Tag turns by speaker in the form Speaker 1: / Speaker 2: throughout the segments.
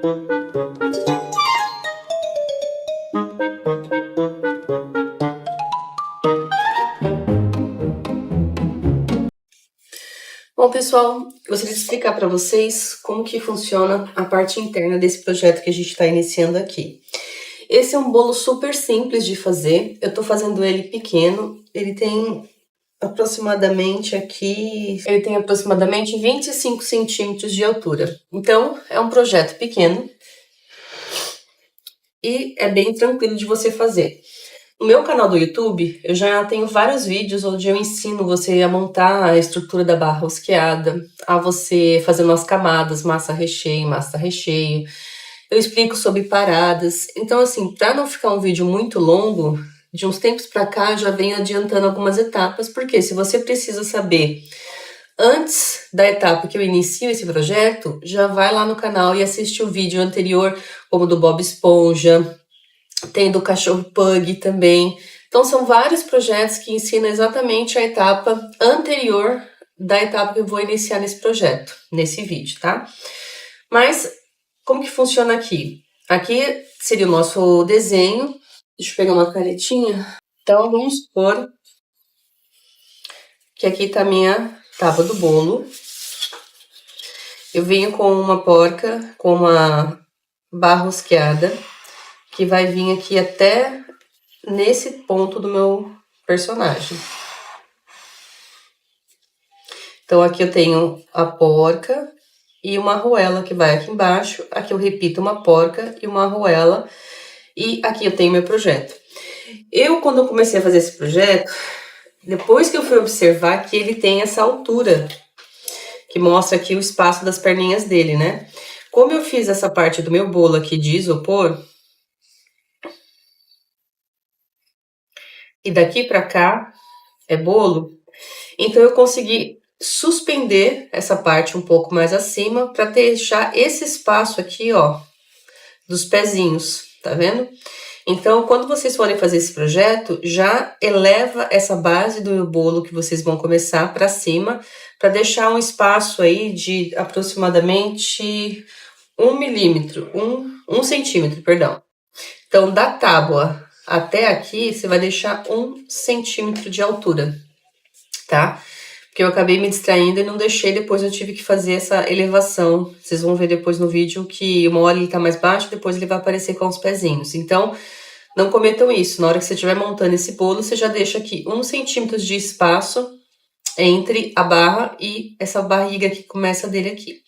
Speaker 1: Bom, pessoal, gostaria de explicar para vocês como que funciona a parte interna desse projeto que a gente está iniciando aqui. Esse é um bolo super simples de fazer, eu estou fazendo ele pequeno, ele tem aproximadamente 25 centímetros de altura. Então, é um projeto pequeno e é bem tranquilo de você fazer. No meu canal do YouTube, eu já tenho vários vídeos onde eu ensino você a montar a estrutura da barra rosqueada, a você fazer umas camadas, massa recheio. Eu explico sobre paradas. Então, assim, para não ficar um vídeo muito longo, de uns tempos para cá eu já venho adiantando algumas etapas, porque se você precisa saber antes da etapa que eu inicio esse projeto, já vai lá no canal e assiste o vídeo anterior, como do Bob Esponja, tem do cachorro Pug também. Então são vários projetos que ensinam exatamente a etapa anterior da etapa que eu vou iniciar nesse projeto, nesse vídeo, tá? Mas como que funciona aqui? Aqui seria o nosso desenho. Deixa eu pegar uma canetinha. Então vamos supor que aqui tá a minha tábua do bolo. Eu venho com uma porca, com uma barra rosqueada, que vai vir aqui até nesse ponto do meu personagem. Então aqui eu tenho a porca e uma arruela que vai aqui embaixo. Aqui eu repito uma porca e uma arruela. E aqui eu tenho meu projeto. Quando eu comecei a fazer esse projeto, depois que eu fui observar que ele tem essa altura, que mostra aqui o espaço das perninhas dele, né? Como eu fiz essa parte do meu bolo aqui de isopor, e daqui pra cá é bolo, então eu consegui suspender essa parte um pouco mais acima para deixar esse espaço aqui, ó, dos pezinhos, tá vendo? Então, quando vocês forem fazer esse projeto, já eleva essa base do meu bolo que vocês vão começar para cima, para deixar um espaço aí de aproximadamente 1 milímetro, 1 centímetro, perdão. Então, da tábua até aqui, você vai deixar 1 centímetro de altura, tá? Porque eu acabei me distraindo e não deixei, depois eu tive que fazer essa elevação. Vocês vão ver depois no vídeo que uma hora ele tá mais baixo, depois ele vai aparecer com os pezinhos. Então, não cometam isso. Na hora que você estiver montando esse bolo, você já deixa aqui 1 centímetro de espaço entre a barra e essa barriga que começa dele aqui.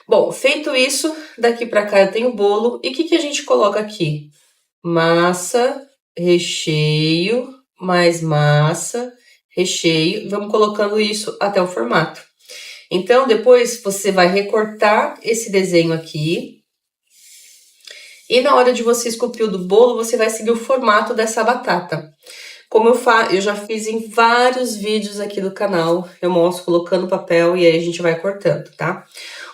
Speaker 1: Bom, feito isso, daqui pra cá eu tenho o bolo. E o que a gente coloca aqui? Massa, recheio, mais massa, recheio. Vamos colocando isso até o formato. Então, depois você vai recortar esse desenho aqui. E na hora de você esculpir o do bolo, você vai seguir o formato dessa batata. Como eu já fiz em vários vídeos aqui do canal, eu mostro colocando papel e aí a gente vai cortando, tá?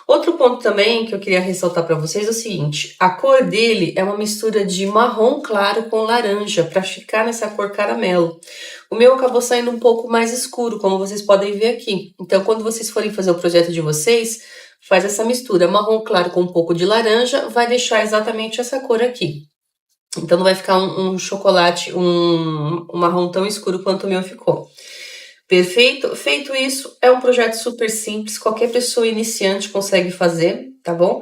Speaker 1: Outro ponto também que eu queria ressaltar para vocês é o seguinte, a cor dele é uma mistura de marrom claro com laranja, para ficar nessa cor caramelo. O meu acabou saindo um pouco mais escuro, como vocês podem ver aqui. Então, quando vocês forem fazer o projeto de vocês, faz essa mistura marrom claro com um pouco de laranja, vai deixar exatamente essa cor aqui. Então, não vai ficar um chocolate, um marrom tão escuro quanto o meu ficou. Perfeito? Feito isso, é um projeto super simples, qualquer pessoa iniciante consegue fazer, tá bom?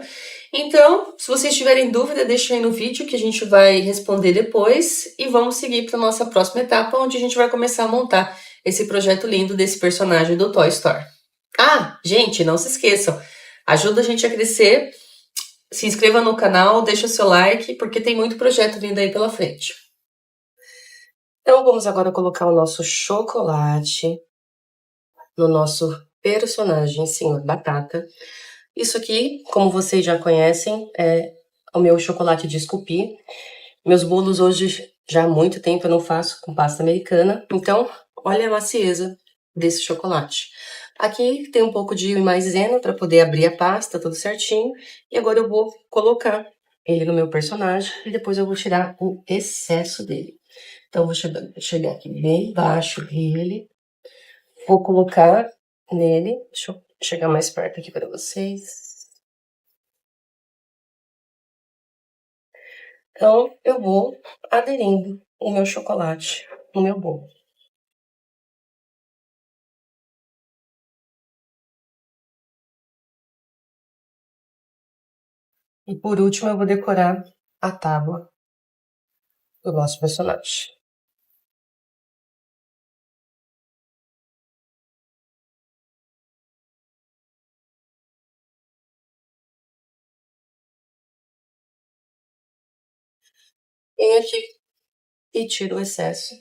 Speaker 1: Então, se vocês tiverem dúvida, deixa aí no vídeo que a gente vai responder depois e vamos seguir para nossa próxima etapa, onde a gente vai começar a montar esse projeto lindo desse personagem do Toy Story. Ah, gente, não se esqueçam, ajuda a gente a crescer, se inscreva no canal, deixa o seu like, porque tem muito projeto vindo aí pela frente. Então, vamos agora colocar o nosso chocolate no nosso personagem Senhor Batata. Isso aqui, como vocês já conhecem, é o meu chocolate de esculpir. Meus bolos hoje, já há muito tempo eu não faço com pasta americana, então olha a macieza desse chocolate. Aqui tem um pouco de maisena para poder abrir a pasta, tudo certinho. E agora eu vou colocar ele no meu personagem e depois eu vou tirar o excesso dele. Então, eu vou chegar aqui bem baixo dele. Vou colocar nele. Deixa eu chegar mais perto aqui para vocês. Então, eu vou aderindo o meu chocolate no meu bolo. E por último, eu vou decorar a tábua do nosso personagem. Venho aqui e tiro o excesso.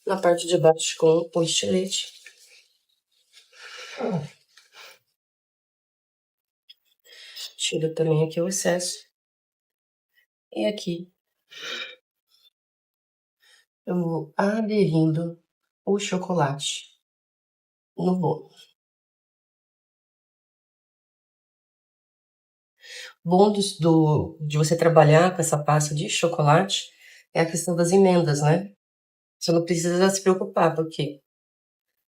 Speaker 1: Na parte de baixo com o estilete. Tiro também aqui o excesso. E aqui eu vou aderindo o chocolate no bolo. Bom de você trabalhar com essa pasta de chocolate é a questão das emendas, né? Você não precisa se preocupar, porque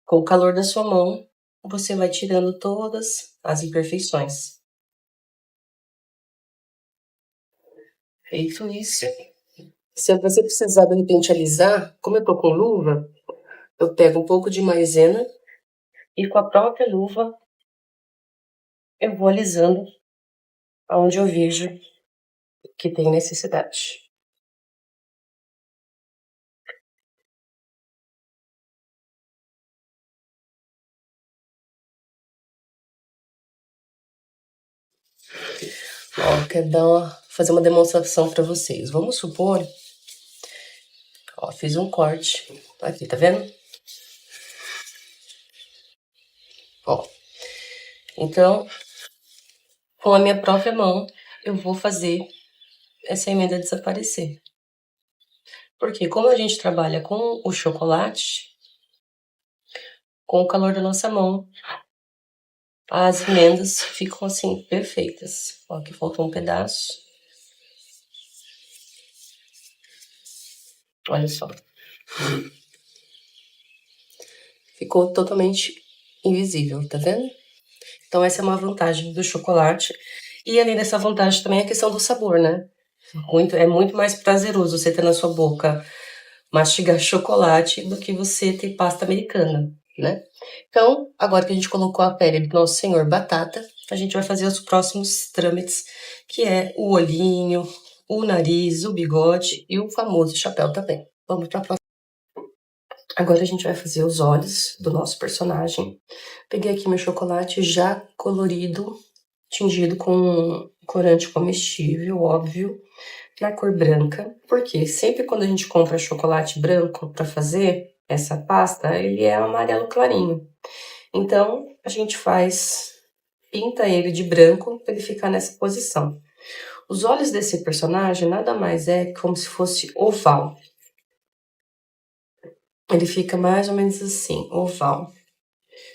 Speaker 1: com o calor da sua mão, você vai tirando todas as imperfeições. Feito isso, se você precisar de repente alisar, como eu tô com luva, eu pego um pouco de maisena e com a própria luva eu vou alisando aonde eu vejo que tem necessidade. Ó, quero fazer uma demonstração para vocês. Vamos supor, ó, fiz um corte aqui, tá vendo? Ó, então, com a minha própria mão, eu vou fazer essa emenda desaparecer. Porque como a gente trabalha com o chocolate, com o calor da nossa mão, as emendas ficam assim, perfeitas. Ó, aqui faltou um pedaço. Olha só. Ficou totalmente invisível, tá vendo? Então essa é uma vantagem do chocolate. E além dessa vantagem também é a questão do sabor, né? É muito mais prazeroso você ter na sua boca mastigar chocolate do que você ter pasta americana, né? Então, agora que a gente colocou a pele do nosso senhor batata, a gente vai fazer os próximos trâmites, que é o olhinho, o nariz, o bigode e o famoso chapéu também. Vamos para a próxima. Agora a gente vai fazer os olhos do nosso personagem. Peguei aqui meu chocolate já colorido, tingido com corante comestível, óbvio, na cor branca, porque sempre quando a gente compra chocolate branco para fazer essa pasta, ele é amarelo clarinho. Então, a gente pinta ele de branco para ele ficar nessa posição. Os olhos desse personagem nada mais é como se fosse oval. Ele fica mais ou menos assim, oval.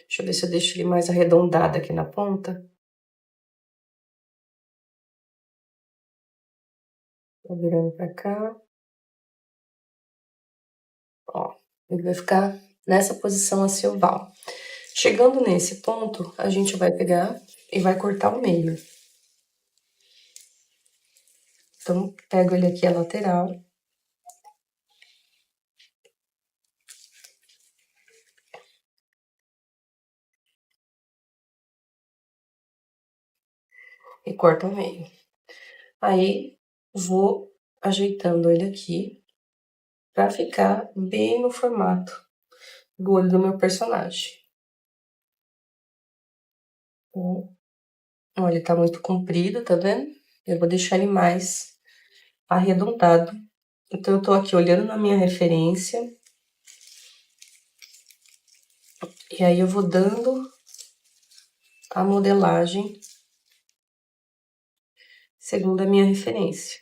Speaker 1: Deixa eu ver se eu deixo ele mais arredondado aqui na ponta. Tô virando pra cá. Ó, ele vai ficar nessa posição assim, oval. Chegando nesse ponto, a gente vai pegar e vai cortar o meio. Então, pego ele aqui a lateral. E corto ao meio. Aí, vou ajeitando ele aqui pra ficar bem no formato do olho do meu personagem. Ó, ele tá muito comprido, tá vendo? Eu vou deixar ele mais arredondado. Então, eu tô aqui olhando na minha referência. E aí, eu vou dando a modelagem segundo a minha referência.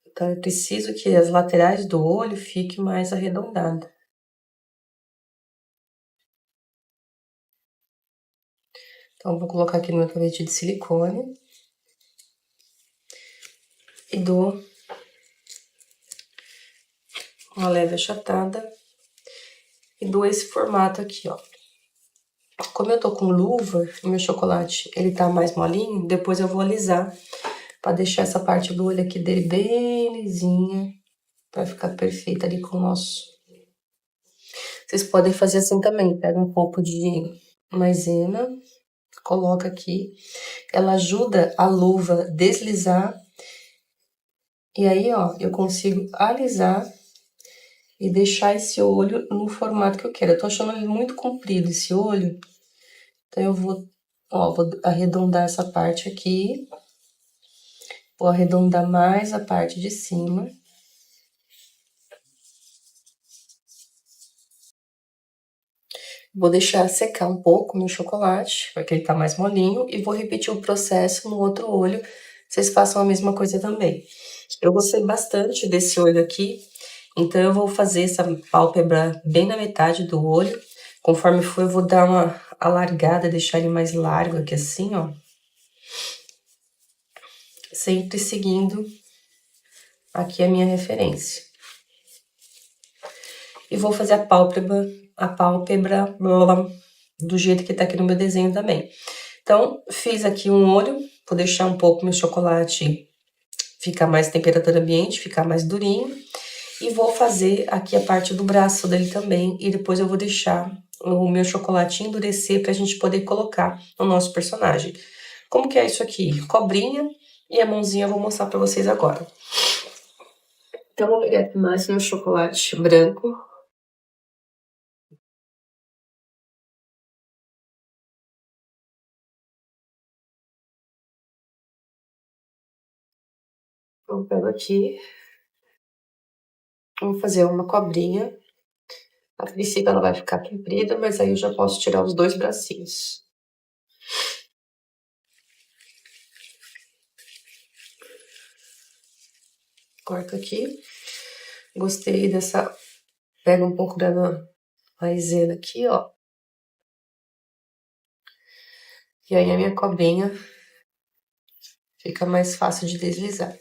Speaker 1: Então, eu preciso que as laterais do olho fiquem mais arredondadas. Então, vou colocar aqui no meu tapete de silicone. E dou uma leve achatada. E dou esse formato aqui, ó. Como eu tô com luva, o meu chocolate, ele tá mais molinho, depois eu vou alisar pra deixar essa parte do olho aqui dele bem lisinha, pra ficar perfeita ali com o nosso. Vocês podem fazer assim também, pega um pouco de maisena, coloca aqui, ela ajuda a luva deslizar, e aí, ó, eu consigo alisar e deixar esse olho no formato que eu quero. Eu tô achando ele muito comprido, esse olho, então eu vou, ó, vou arredondar essa parte aqui, vou arredondar mais a parte de cima. Vou deixar secar um pouco meu chocolate, porque ele tá mais molinho, e vou repetir o processo no outro olho. Vocês façam a mesma coisa também. Eu gostei bastante desse olho aqui, então eu vou fazer essa pálpebra bem na metade do olho. Conforme for, eu vou dar uma alargada, deixar ele mais largo aqui assim, ó. Sempre seguindo aqui a minha referência. E vou fazer a pálpebra do jeito que tá aqui no meu desenho também. Então, fiz aqui um olho, vou deixar um pouco meu chocolate ficar mais temperatura ambiente, ficar mais durinho. E vou fazer aqui a parte do braço dele também, e depois eu vou deixar o meu chocolate endurecer pra gente poder colocar no nosso personagem. Como que é isso aqui? Cobrinha e a mãozinha eu vou mostrar pra vocês agora. Então, vou pegar aqui mais meu chocolate branco. Eu pego aqui, vou fazer uma cobrinha. A princípio ela vai ficar comprida, mas aí eu já posso tirar os dois bracinhos. Corto aqui. Gostei dessa... Pega um pouco da maisena aqui, ó. E aí a minha cobrinha fica mais fácil de deslizar.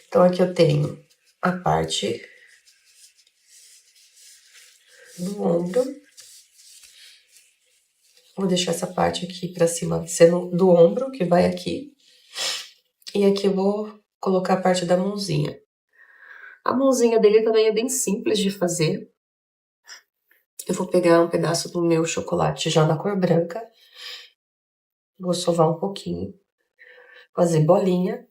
Speaker 1: Então aqui eu tenho a parte do ombro. Vou deixar essa parte aqui pra cima sendo do ombro, que vai aqui. E aqui eu vou colocar a parte da mãozinha. A mãozinha dele também é bem simples de fazer. Eu vou pegar um pedaço do meu chocolate já na cor branca. Vou sovar um pouquinho. Fazer bolinha.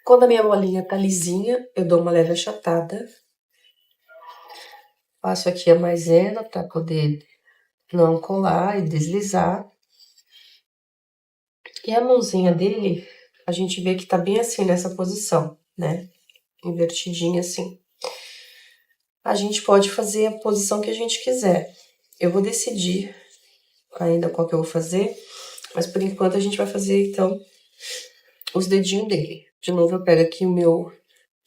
Speaker 1: Quando a minha bolinha tá lisinha, eu dou uma leve achatada. Passo aqui a maisena pra poder não colar e deslizar. E a mãozinha dele, a gente vê que tá bem assim nessa posição, né? Invertidinha assim. A gente pode fazer a posição que a gente quiser. Eu vou decidir ainda qual que eu vou fazer, mas por enquanto a gente vai fazer, então, os dedinhos dele. De novo, eu pego aqui o meu...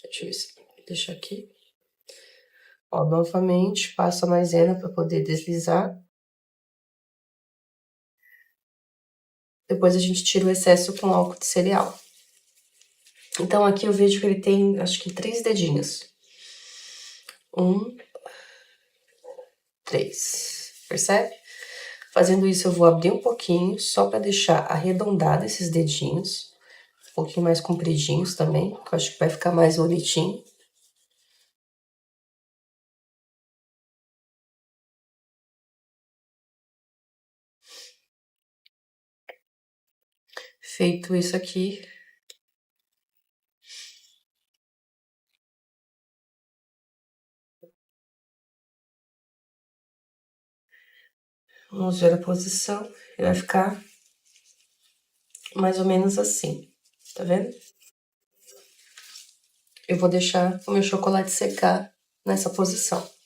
Speaker 1: Deixa eu ver se... Deixa aqui. Ó, novamente, passo a maisena para poder deslizar. Depois a gente tira o excesso com álcool de cereal. Então, aqui eu vejo que ele tem, acho que 3 dedinhos. 1, 3. Percebe? Fazendo isso, eu vou abrir um pouquinho, só para deixar arredondado esses dedinhos. Um pouquinho mais compridinhos também, que eu acho que vai ficar mais bonitinho. Feito isso aqui, vamos ver a posição. Ele vai ficar mais ou menos assim, tá vendo? Eu vou deixar o meu chocolate secar nessa posição.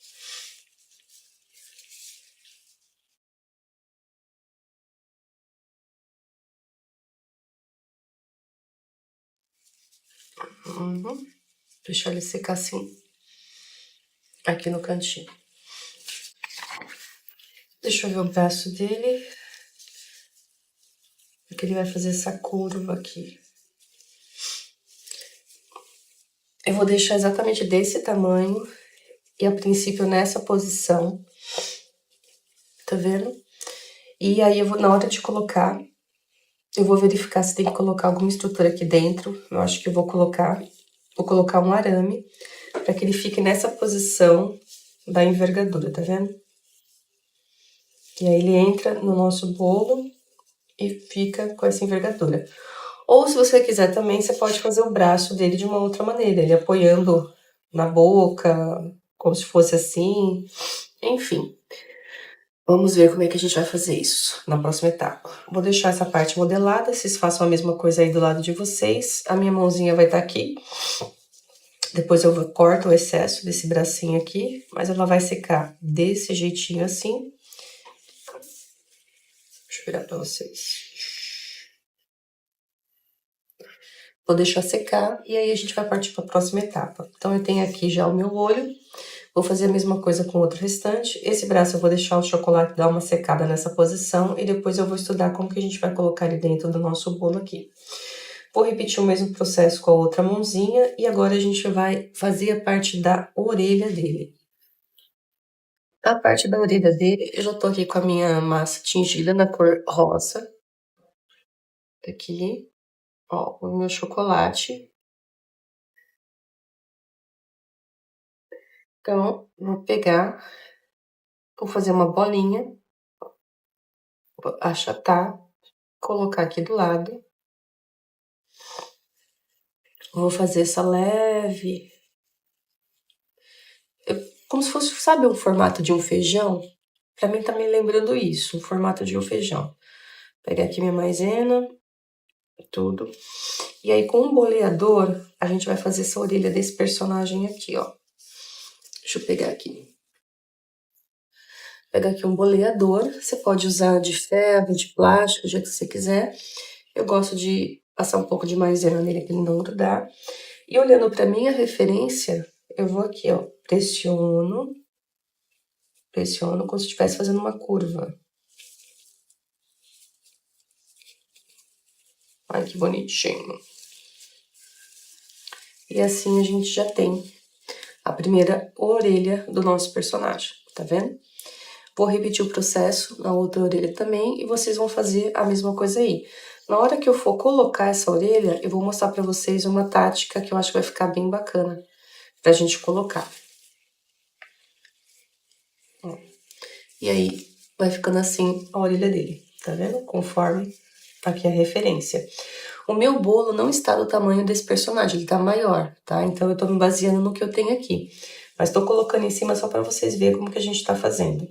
Speaker 1: Deixar ele secar assim, aqui no cantinho. Deixa eu ver o braço dele. Porque ele vai fazer essa curva aqui. Eu vou deixar exatamente desse tamanho. E a princípio nessa posição. Tá vendo? E aí eu vou, na hora de colocar, eu vou verificar se tem que colocar alguma estrutura aqui dentro. Eu acho que eu vou colocar um arame para que ele fique nessa posição da envergadura, tá vendo? E aí ele entra no nosso bolo e fica com essa envergadura. Ou se você quiser também, você pode fazer o braço dele de uma outra maneira, ele apoiando na boca, como se fosse assim, enfim. Vamos ver como é que a gente vai fazer isso na próxima etapa. Vou deixar essa parte modelada, vocês façam a mesma coisa aí do lado de vocês. A minha mãozinha vai estar aqui. Depois eu corto o excesso desse bracinho aqui, mas ela vai secar desse jeitinho assim. Deixa eu virar pra vocês. Vou deixar secar e aí a gente vai partir para a próxima etapa. Então eu tenho aqui já o meu olho. Vou fazer a mesma coisa com o outro restante. Esse braço eu vou deixar o chocolate dar uma secada nessa posição e depois eu vou estudar como que a gente vai colocar ele dentro do nosso bolo aqui. Vou repetir o mesmo processo com a outra mãozinha e agora a gente vai fazer a parte da orelha dele. A parte da orelha dele, eu já tô aqui com a minha massa tingida na cor rosa. Aqui, ó, o meu chocolate. Então, vou pegar, vou fazer uma bolinha, vou achatar, colocar aqui do lado. Vou fazer essa leve... como se fosse, sabe, o formato de um feijão? Pra mim tá me lembrando isso, o formato de um feijão. Pegar aqui minha maisena, tudo. E aí, com o boleador, a gente vai fazer essa orelha desse personagem aqui, ó. Deixa eu pegar aqui. Pegar aqui um boleador, você pode usar de ferro, de plástico, do jeito que você quiser. Eu gosto de passar um pouco de maisena nele pra ele não grudar. E olhando pra minha referência, eu vou aqui, ó, pressiono como se estivesse fazendo uma curva. Ai, que bonitinho. E assim a gente já tem a primeira orelha do nosso personagem, tá vendo? Vou repetir o processo na outra orelha também e vocês vão fazer a mesma coisa aí. Na hora que eu for colocar essa orelha, eu vou mostrar pra vocês uma tática que eu acho que vai ficar bem bacana pra gente colocar. Ó. E aí, vai ficando assim a orelha dele, tá vendo? Conforme aqui a referência. O meu bolo não está do tamanho desse personagem, ele tá maior, tá? Então eu tô me baseando no que eu tenho aqui. Mas tô colocando em cima só pra vocês verem como que a gente tá fazendo.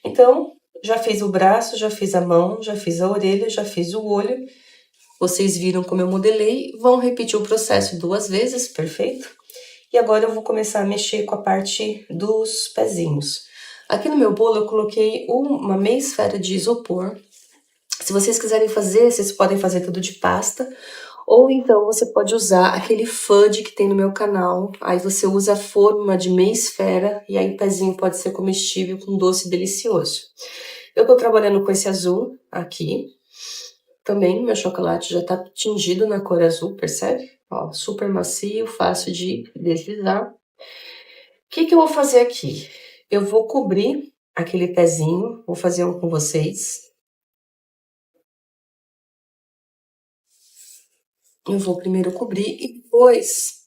Speaker 1: Então, já fiz o braço, já fiz a mão, já fiz a orelha, já fiz o olho. Vocês viram como eu modelei, vão repetir o processo 2 vezes, perfeito? E agora eu vou começar a mexer com a parte dos pezinhos. Aqui no meu bolo eu coloquei uma meia esfera de isopor. Se vocês quiserem fazer, vocês podem fazer tudo de pasta, ou então você pode usar aquele fudge que tem no meu canal. Aí você usa a forma de meia esfera e aí o pezinho pode ser comestível com doce delicioso. Eu tô trabalhando com esse azul aqui. Também meu chocolate já tá tingido na cor azul, percebe? Ó, super macio, fácil de deslizar. O que que eu vou fazer aqui? Eu vou cobrir aquele pezinho, vou fazer um com vocês. Eu vou primeiro cobrir e depois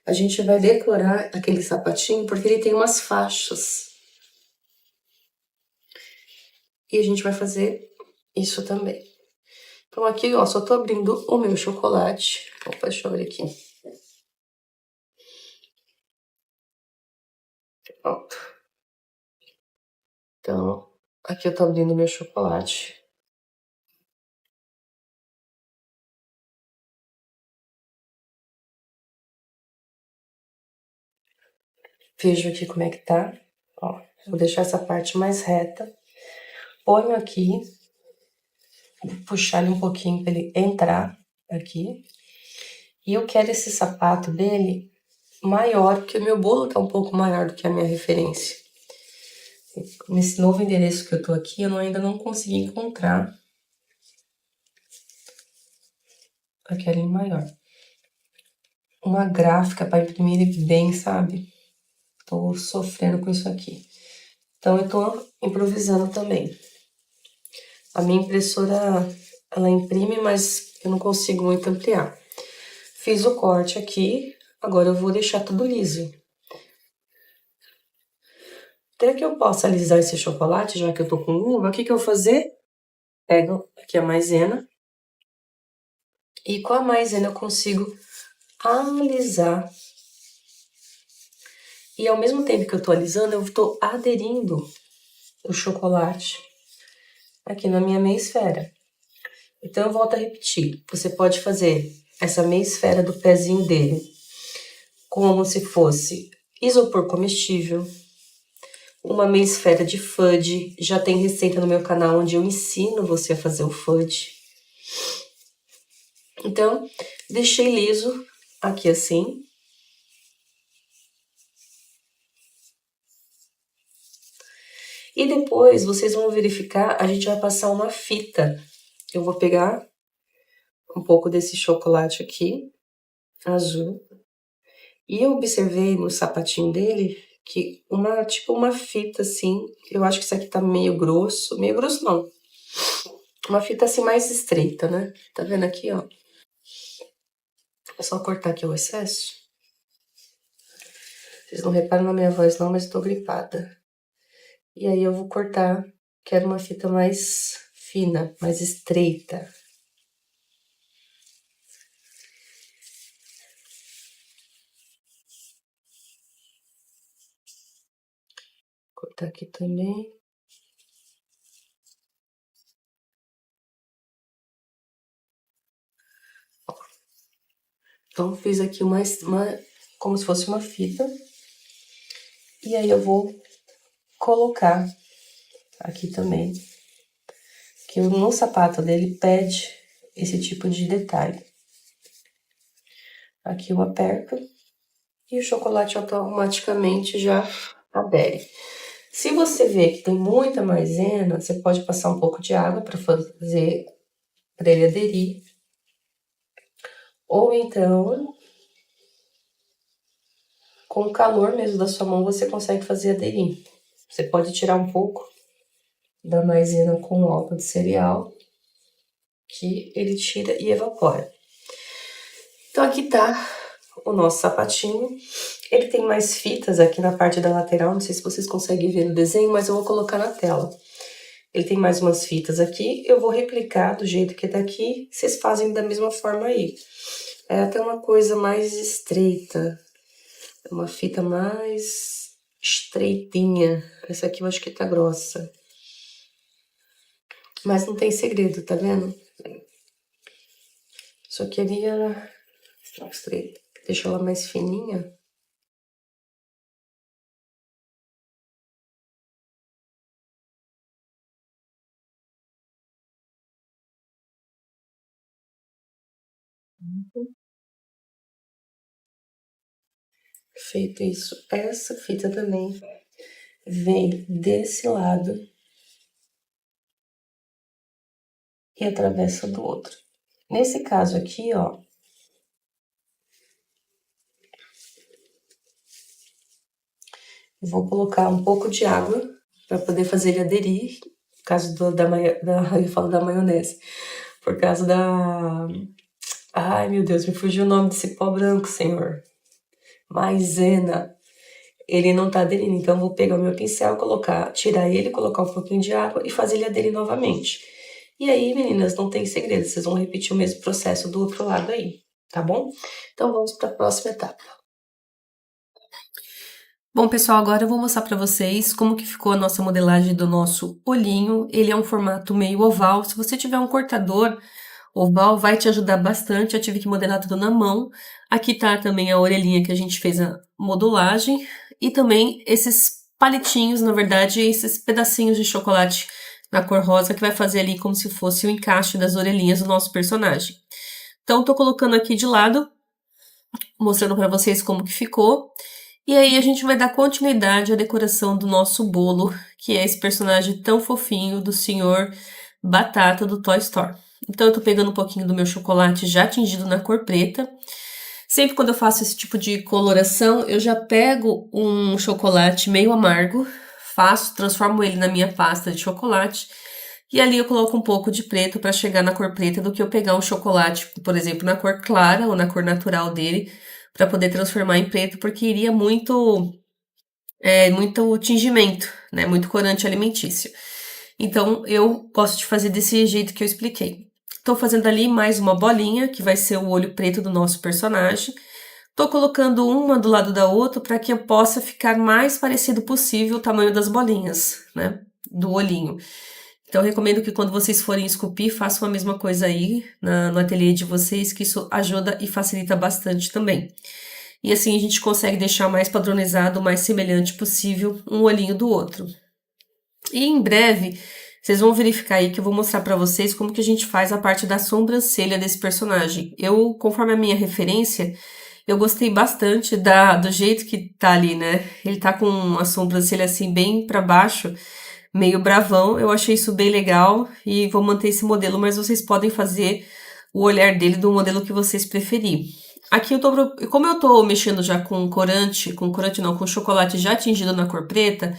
Speaker 1: a gente vai decorar aquele sapatinho porque ele tem umas faixas. E a gente vai fazer isso também. Então aqui, ó, só tô abrindo o meu chocolate. Opa, deixa eu abrir aqui. Pronto. Então, aqui eu tô abrindo o meu chocolate. Vejo aqui como é que tá. Ó, vou deixar essa parte mais reta. Ponho aqui. Vou puxar ele um pouquinho pra ele entrar aqui. E eu quero esse sapato dele maior, porque o meu bolo tá um pouco maior do que a minha referência. Nesse novo endereço que eu tô aqui, eu ainda não consegui encontrar aquela em maior. Uma gráfica para imprimir ele bem, sabe? Tô sofrendo com isso aqui. Então, eu tô improvisando também. A minha impressora, ela imprime, mas eu não consigo muito ampliar. Fiz o corte aqui, agora eu vou deixar tudo liso. Até que eu possa alisar esse chocolate, já que eu tô com uva, o que que eu vou fazer? Pego aqui a maisena. E com a maisena eu consigo alisar. E ao mesmo tempo que eu tô alisando, eu tô aderindo o chocolate aqui na minha meia esfera. Então eu volto a repetir. Você pode fazer essa meia esfera do pezinho dele como se fosse isopor comestível, uma meia esfera de fudge. Já tem receita no meu canal onde eu ensino você a fazer o fudge. Então, deixei liso aqui assim. E depois vocês vão verificar, a gente vai passar uma fita. Eu vou pegar um pouco desse chocolate aqui, azul. E eu observei no sapatinho dele que tipo uma fita assim, eu acho que isso aqui tá meio grosso não. Uma fita assim mais estreita, né? Tá vendo aqui, ó? É só cortar aqui o excesso. Vocês não reparam na minha voz não, mas eu tô gripada. E aí eu vou cortar, quero uma fita mais fina, mais estreita. Cortar aqui também. Então, fiz aqui como se fosse uma fita. E aí eu vou colocar aqui também, que no sapato dele pede esse tipo de detalhe. Aqui eu aperto e o chocolate automaticamente já adere. Se você vê que tem muita maisena, você pode passar um pouco de água para ele aderir. Ou então, com o calor mesmo da sua mão, você consegue fazer aderir. Você pode tirar um pouco da maisena com álcool de cereal, que ele tira e evapora. Então aqui tá o nosso sapatinho. Ele tem mais fitas aqui na parte da lateral, não sei se vocês conseguem ver no desenho, mas eu vou colocar na tela. Ele tem mais umas fitas aqui, eu vou replicar do jeito que tá aqui, vocês fazem da mesma forma aí. É até uma coisa mais estreita, uma fita mais estreitinha. Essa aqui eu acho que tá grossa. Mas não tem segredo, tá vendo? Só queria deixar ela mais fininha. Feito isso, essa fita também vem desse lado e atravessa do outro. Nesse caso aqui, ó, eu vou colocar um pouco de água para poder fazer ele aderir, por causa eu falo da maionese, por causa da... Ai, meu Deus, me fugiu o nome desse pó branco, senhor. Maisena. Ele não tá aderindo, então eu vou pegar o meu pincel, tirar ele, colocar um pouquinho de água e fazer ele aderir novamente. E aí, meninas, não tem segredo, vocês vão repetir o mesmo processo do outro lado aí, tá bom? Então vamos para a próxima etapa. Bom, pessoal, agora eu vou mostrar para vocês como que ficou a nossa modelagem do nosso olhinho. Ele é um formato meio oval. Se você tiver um cortador oval, vai te ajudar bastante. Eu tive que modelar tudo na mão. Aqui tá também a orelhinha que a gente fez a modulagem. E também esses palitinhos, na verdade, esses pedacinhos de chocolate na cor rosa que vai fazer ali como se fosse o encaixe das orelhinhas do nosso personagem. Então, tô colocando aqui de lado, mostrando para vocês como que ficou. E aí a gente vai dar continuidade à decoração do nosso bolo, que é esse personagem tão fofinho do Senhor Batata do Toy Story. Então eu tô pegando um pouquinho do meu chocolate já tingido na cor preta. Sempre quando eu faço esse tipo de coloração, eu já pego um chocolate meio amargo, transformo ele na minha pasta de chocolate e ali eu coloco um pouco de preto para chegar na cor preta do que eu pegar um chocolate, por exemplo, na cor clara ou na cor natural dele, para poder transformar em preto, porque iria muito tingimento, né? Muito corante alimentício. Então eu gosto de fazer desse jeito que eu expliquei. Tô fazendo ali mais uma bolinha, que vai ser o olho preto do nosso personagem. Tô colocando uma do lado da outra para que eu possa ficar mais parecido possível o tamanho das bolinhas, né? Do olhinho. Então, eu recomendo que quando vocês forem esculpir, façam a mesma coisa aí no ateliê de vocês, que isso ajuda e facilita bastante também. E assim a gente consegue deixar mais padronizado, mais semelhante possível um olhinho do outro. E em breve, vocês vão verificar aí que eu vou mostrar pra vocês como que a gente faz a parte da sobrancelha desse personagem. Conforme a minha referência, eu gostei bastante do jeito que tá ali, né? Ele tá com a sobrancelha assim bem pra baixo, meio bravão. Eu achei isso bem legal e vou manter esse modelo, mas vocês podem fazer o olhar dele do modelo que vocês preferirem. Aqui como eu tô mexendo já com com chocolate já tingido na cor preta,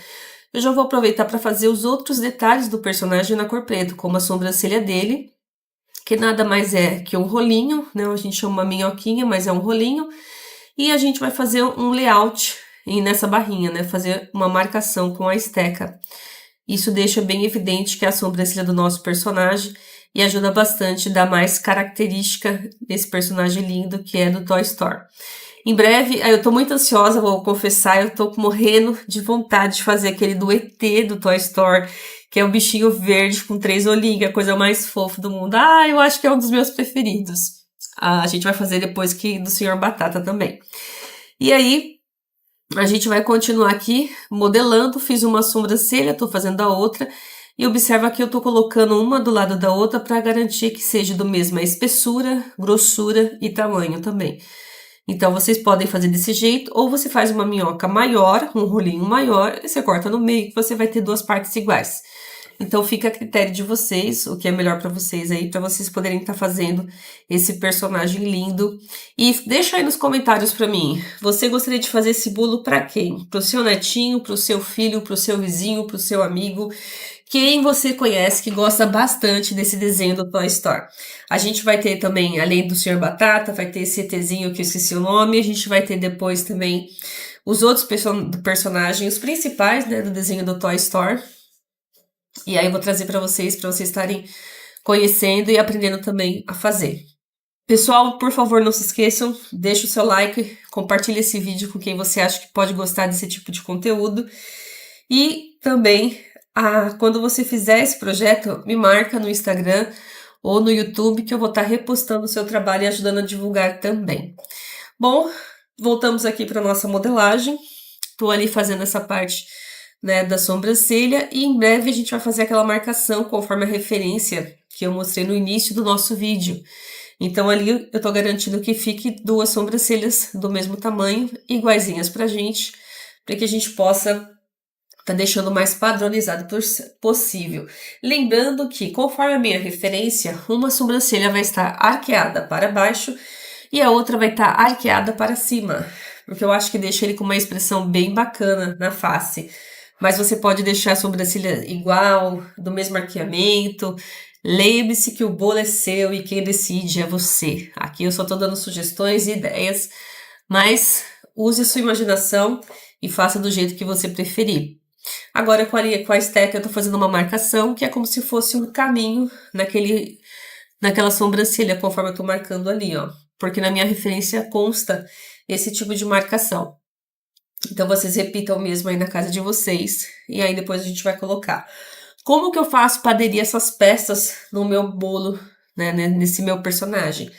Speaker 1: eu já vou aproveitar para fazer os outros detalhes do personagem na cor preta, como a sobrancelha dele, que nada mais é que um rolinho, né? A gente chama uma minhoquinha, mas é um rolinho. E a gente vai fazer um layout nessa barrinha, né? Fazer uma marcação com a esteca. Isso deixa bem evidente que é a sobrancelha do nosso personagem e ajuda bastante a dar mais característica desse personagem lindo que é do Toy Story. Em breve, eu tô muito ansiosa, vou confessar, eu tô morrendo de vontade de fazer aquele do ET do Toy Story, que é o bichinho verde com 3 olhinhos, a coisa mais fofa do mundo. Ah, eu acho que é um dos meus preferidos. A gente vai fazer depois que do Senhor Batata também. E aí, a gente vai continuar aqui modelando, fiz uma sobrancelha, tô fazendo a outra, e observa que eu tô colocando uma do lado da outra para garantir que seja do mesma espessura, grossura e tamanho também. Então, vocês podem fazer desse jeito, ou você faz uma minhoca maior, um rolinho maior, e você corta no meio, que você vai ter duas partes iguais. Então, fica a critério de vocês, o que é melhor para vocês aí, para vocês poderem estar fazendo esse personagem lindo. E deixa aí nos comentários para mim, você gostaria de fazer esse bolo para quem? Para o seu netinho, para o seu filho, para o seu vizinho, para o seu amigo? Quem você conhece que gosta bastante desse desenho do Toy Story? A gente vai ter também, além do Senhor Batata, vai ter esse ETzinho que eu esqueci o nome, a gente vai ter depois também os outros personagens, os principais, né, do desenho do Toy Story. E aí eu vou trazer para vocês estarem conhecendo e aprendendo também a fazer. Pessoal, por favor, não se esqueçam, deixa o seu like, compartilhe esse vídeo com quem você acha que pode gostar desse tipo de conteúdo. E também, quando você fizer esse projeto, me marca no Instagram ou no YouTube que eu vou estar repostando o seu trabalho e ajudando a divulgar também. Bom, voltamos aqui para nossa modelagem. Estou ali fazendo essa parte, né, da sobrancelha e em breve a gente vai fazer aquela marcação conforme a referência que eu mostrei no início do nosso vídeo. Então ali eu tô garantindo que fique duas sobrancelhas do mesmo tamanho, iguaizinhas pra gente, para que a gente possa tá deixando o mais padronizado possível. Lembrando que, conforme a minha referência, uma sobrancelha vai estar arqueada para baixo e a outra vai estar arqueada para cima, porque eu acho que deixa ele com uma expressão bem bacana na face. Mas você pode deixar a sobrancelha igual, do mesmo arqueamento. Lembre-se que o bolo é seu e quem decide é você. Aqui eu só tô dando sugestões e ideias, mas use a sua imaginação e faça do jeito que você preferir. Agora com a esteca eu tô fazendo uma marcação que é como se fosse um caminho naquela sobrancelha, conforme eu tô marcando ali, ó. Porque na minha referência consta esse tipo de marcação. Então vocês repitam mesmo aí na casa de vocês e aí depois a gente vai colocar. Como que eu faço para aderir essas peças no meu bolo, né, nesse meu personagem?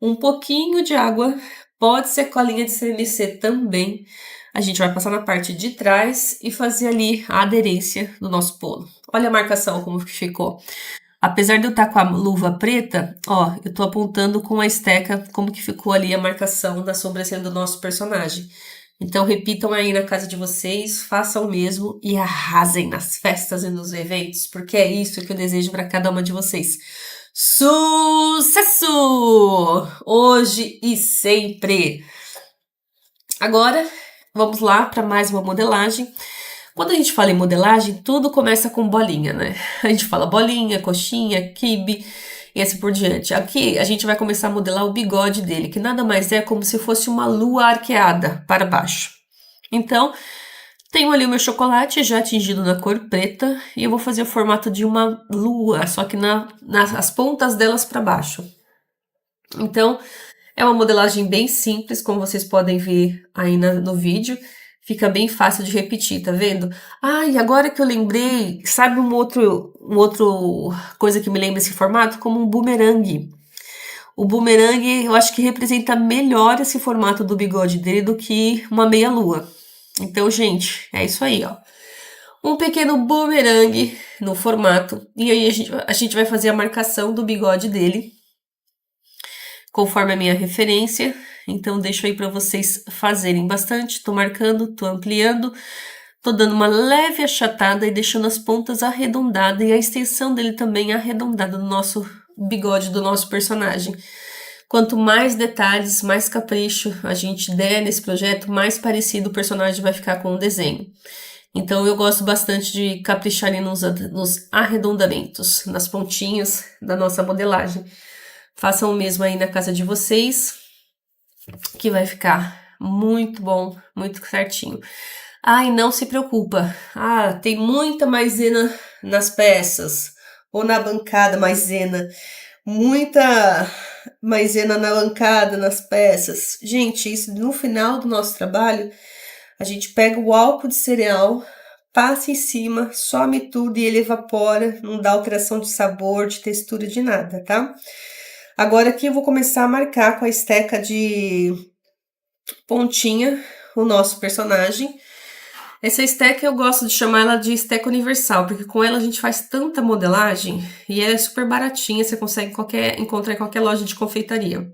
Speaker 1: Um pouquinho de água, pode ser colinha de CMC também. A gente vai passar na parte de trás e fazer ali a aderência do nosso bolo. Olha a marcação como que ficou. Apesar de eu estar com a luva preta, ó, eu tô apontando com a esteca como que ficou ali a marcação da sobrancelha do nosso personagem. Então repitam aí na casa de vocês, façam o mesmo e arrasem nas festas e nos eventos, porque é isso que eu desejo para cada uma de vocês. Sucesso! Hoje e sempre! Agora, vamos lá para mais uma modelagem. Quando a gente fala em modelagem, tudo começa com bolinha, né? A gente fala bolinha, coxinha, quibe e assim por diante. Aqui a gente vai começar a modelar o bigode dele, que nada mais é como se fosse uma lua arqueada para baixo. Então, tenho ali o meu chocolate já tingido na cor preta e eu vou fazer o formato de uma lua, só que nas pontas delas para baixo. Então, é uma modelagem bem simples, como vocês podem ver aí no vídeo. Fica bem fácil de repetir, tá vendo? Ah, e agora que eu lembrei, sabe um outro coisa que me lembra esse formato? Como um bumerangue. O bumerangue, eu acho que representa melhor esse formato do bigode dele do que uma meia-lua. Então, gente, é isso aí, ó. Um pequeno bumerangue no formato. E aí a gente vai fazer a marcação do bigode dele, conforme a minha referência. Então, deixo aí para vocês fazerem bastante. Tô marcando, tô ampliando, tô dando uma leve achatada e deixando as pontas arredondadas e a extensão dele também arredondada no nosso bigode do nosso personagem. Quanto mais detalhes, mais capricho a gente der nesse projeto, mais parecido o personagem vai ficar com o desenho. Então, eu gosto bastante de caprichar ali nos arredondamentos, nas pontinhas da nossa modelagem. Façam o mesmo aí na casa de vocês, que vai ficar muito bom, muito certinho. Ah, e não se preocupa. Ah, tem muita maisena nas peças, ou na bancada maisena. Muita maisena na bancada, nas peças. Gente, isso no final do nosso trabalho, a gente pega o álcool de cereal, passa em cima, some tudo e ele evapora, não dá alteração de sabor, de textura, de nada, tá? Agora aqui eu vou começar a marcar com a esteca de pontinha o nosso personagem. Essa esteca eu gosto de chamar ela de esteca universal, porque com ela a gente faz tanta modelagem e ela é super baratinha, você consegue encontrar em qualquer loja de confeitaria.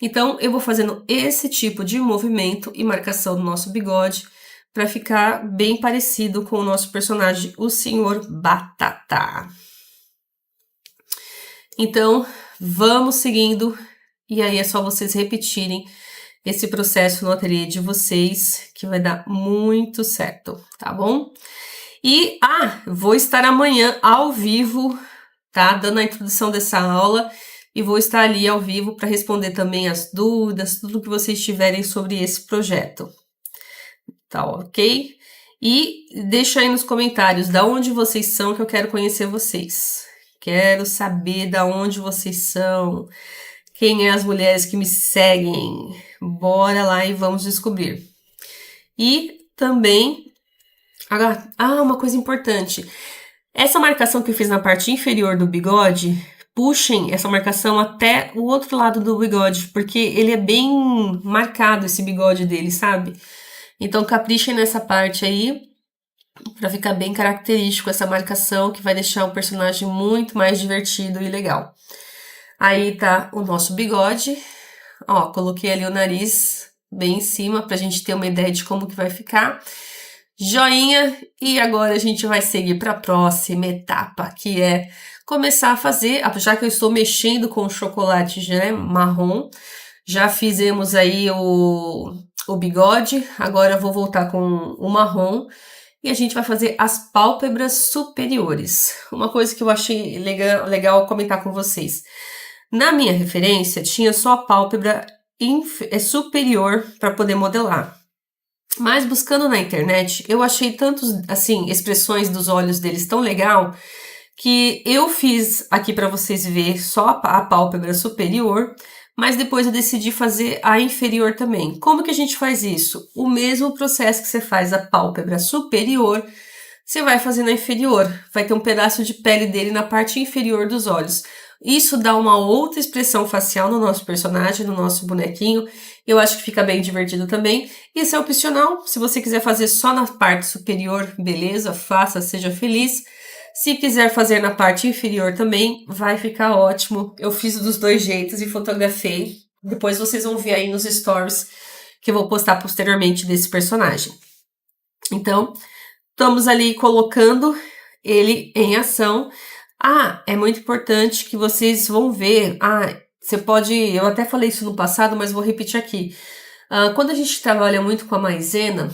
Speaker 1: Então eu vou fazendo esse tipo de movimento e marcação do nosso bigode para ficar bem parecido com o nosso personagem, o Senhor Batata. Então, vamos seguindo, e aí é só vocês repetirem esse processo no ateliê de vocês, que vai dar muito certo, tá bom? E, vou estar amanhã ao vivo, tá? Dando a introdução dessa aula, e vou estar ali ao vivo para responder também as dúvidas, tudo que vocês tiverem sobre esse projeto. Tá ok? E deixa aí nos comentários da onde vocês são, que eu quero conhecer vocês. Quero saber da onde vocês são, quem é as mulheres que me seguem. Bora lá e vamos descobrir. E também, uma coisa importante. Essa marcação que eu fiz na parte inferior do bigode, puxem essa marcação até o outro lado do bigode, porque ele é bem marcado, esse bigode dele, sabe? Então caprichem nessa parte aí, para ficar bem característico essa marcação, que vai deixar o personagem muito mais divertido e legal. Aí tá o nosso bigode, ó, coloquei ali o nariz bem em cima pra gente ter uma ideia de como que vai ficar. Joinha, e agora a gente vai seguir para a próxima etapa, que é começar a fazer, já que eu estou mexendo com o chocolate marrom, já fizemos aí o bigode, agora eu vou voltar com o marrom, e a gente vai fazer as pálpebras superiores. Uma coisa que eu achei legal comentar com vocês. Na minha referência, tinha só a pálpebra superior para poder modelar. Mas buscando na internet, eu achei tantos, assim, expressões dos olhos deles tão legal, que eu fiz aqui para vocês verem só a pálpebra superior, mas depois eu decidi fazer a inferior também. Como que a gente faz isso? O mesmo processo que você faz a pálpebra superior, você vai fazer na inferior. Vai ter um pedaço de pele dele na parte inferior dos olhos. Isso dá uma outra expressão facial no nosso personagem, no nosso bonequinho. Eu acho que fica bem divertido também. Isso é opcional. Se você quiser fazer só na parte superior, beleza, faça, seja feliz. Se quiser fazer na parte inferior também, vai ficar ótimo. Eu fiz dos dois jeitos e fotografei. Depois vocês vão ver aí nos stories que eu vou postar posteriormente desse personagem. Então, estamos ali colocando ele em ação. É muito importante que vocês vão ver. Você pode... Eu até falei isso no passado, mas vou repetir aqui. Quando a gente trabalha muito com a maisena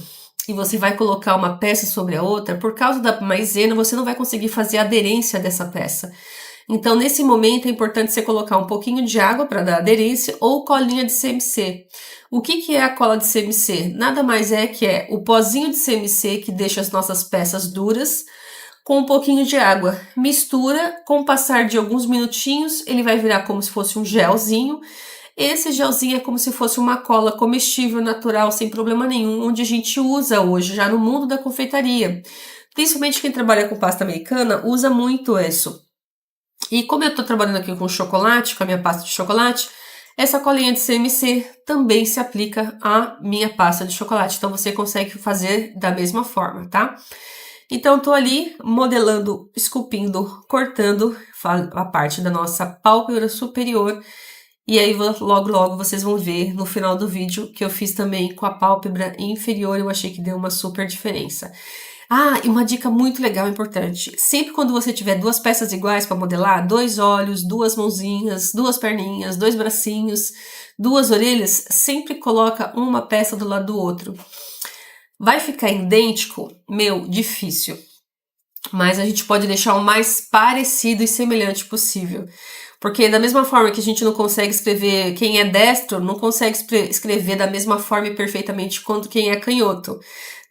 Speaker 1: e você vai colocar uma peça sobre a outra, por causa da maisena, você não vai conseguir fazer a aderência dessa peça. Então, nesse momento, é importante você colocar um pouquinho de água para dar aderência ou colinha de CMC. O que é a cola de CMC? Nada mais é que é o pozinho de CMC que deixa as nossas peças duras com um pouquinho de água. Mistura, com o passar de alguns minutinhos, ele vai virar como se fosse um gelzinho. Esse gelzinho é como se fosse uma cola comestível, natural, sem problema nenhum, onde a gente usa hoje, já no mundo da confeitaria. Principalmente quem trabalha com pasta americana, usa muito isso. E como eu tô trabalhando aqui com chocolate, com a minha pasta de chocolate, essa colinha de CMC também se aplica à minha pasta de chocolate. Então, você consegue fazer da mesma forma, tá? Então, eu tô ali modelando, esculpindo, cortando a parte da nossa pálpebra superior. E aí, logo vocês vão ver no final do vídeo que eu fiz também com a pálpebra inferior. Eu achei que deu uma super diferença. E uma dica muito legal e importante. Sempre quando você tiver duas peças iguais para modelar, 2 olhos, 2 mãozinhas, 2 perninhas, 2 bracinhos, 2 orelhas, sempre coloca uma peça do lado do outro. Vai ficar idêntico? Difícil. Mas a gente pode deixar o mais parecido e semelhante possível. Porque da mesma forma que a gente não consegue escrever, quem é destro não consegue escrever da mesma forma e perfeitamente quanto quem é canhoto.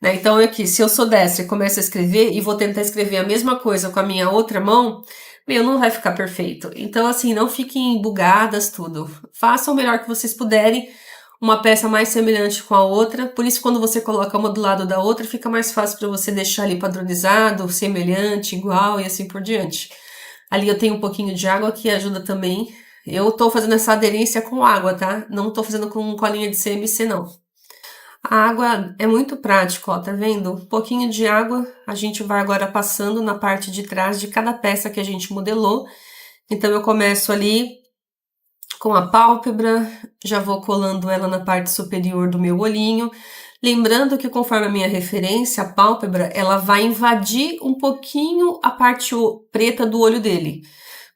Speaker 1: Né? Então aqui, se eu sou destra e começo a escrever e vou tentar escrever a mesma coisa com a minha outra mão, não vai ficar perfeito. Então assim, não fiquem bugadas tudo. Façam o melhor que vocês puderem, uma peça mais semelhante com a outra. Por isso, quando você coloca uma do lado da outra, fica mais fácil para você deixar ali padronizado, semelhante, igual e assim por diante. Ali eu tenho um pouquinho de água que ajuda também. Eu tô fazendo essa aderência com água, tá? Não tô fazendo com colinha de CMC, não. A água é muito prático, ó, tá vendo? Um pouquinho de água, a gente vai agora passando na parte de trás de cada peça que a gente modelou. Então, eu começo ali com a pálpebra, já vou colando ela na parte superior do meu olhinho. Lembrando que conforme a minha referência, a pálpebra, ela vai invadir um pouquinho a parte preta do olho dele.